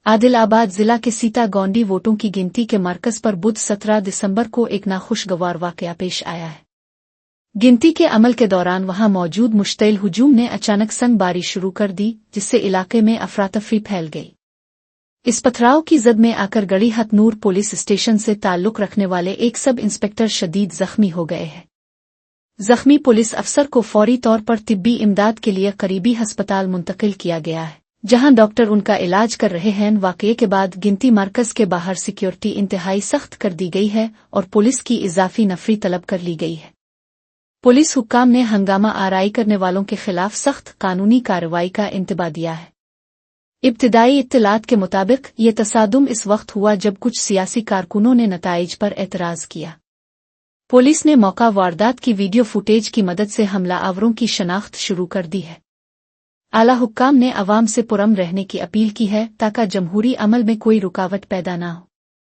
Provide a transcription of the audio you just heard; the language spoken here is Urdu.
عادل آباد ضلع کے سیتا گونڈی ووٹوں کی گنتی کے مرکز پر بدھ 17 دسمبر کو ایک ناخوشگوار واقعہ پیش آیا ہے۔ گنتی کے عمل کے دوران وہاں موجود مشتعل ہجوم نے اچانک سنگ باری شروع کر دی، جس سے علاقے میں افراتفری پھیل گئی۔ اس پتھراؤ کی زد میں آ کر گڑی ہت نور پولیس اسٹیشن سے تعلق رکھنے والے ایک سب انسپکٹر شدید زخمی ہو گئے ہیں۔ زخمی پولیس افسر کو فوری طور پر طبی امداد کے لیے قریبی ہسپتال منتقل کیا گیا ہے، جہاں ڈاکٹر ان کا علاج کر رہے ہیں۔ واقعے کے بعد گنتی مرکز کے باہر سیکیورٹی انتہائی سخت کر دی گئی ہے اور پولیس کی اضافی نفری طلب کر لی گئی ہے۔ پولیس حکام نے ہنگامہ آرائی کرنے والوں کے خلاف سخت قانونی کارروائی کا انتباہ دیا ہے۔ ابتدائی اطلاعات کے مطابق یہ تصادم اس وقت ہوا جب کچھ سیاسی کارکنوں نے نتائج پر اعتراض کیا۔ پولیس نے موقع واردات کی ویڈیو فوٹیج کی مدد سے حملہ آوروں کی شناخت شروع کر دی ہے۔ اعلیٰ حکام نے عوام سے پرامن رہنے کی اپیل کی ہے تاکہ جمہوری عمل میں کوئی رکاوٹ پیدا نہ ہو۔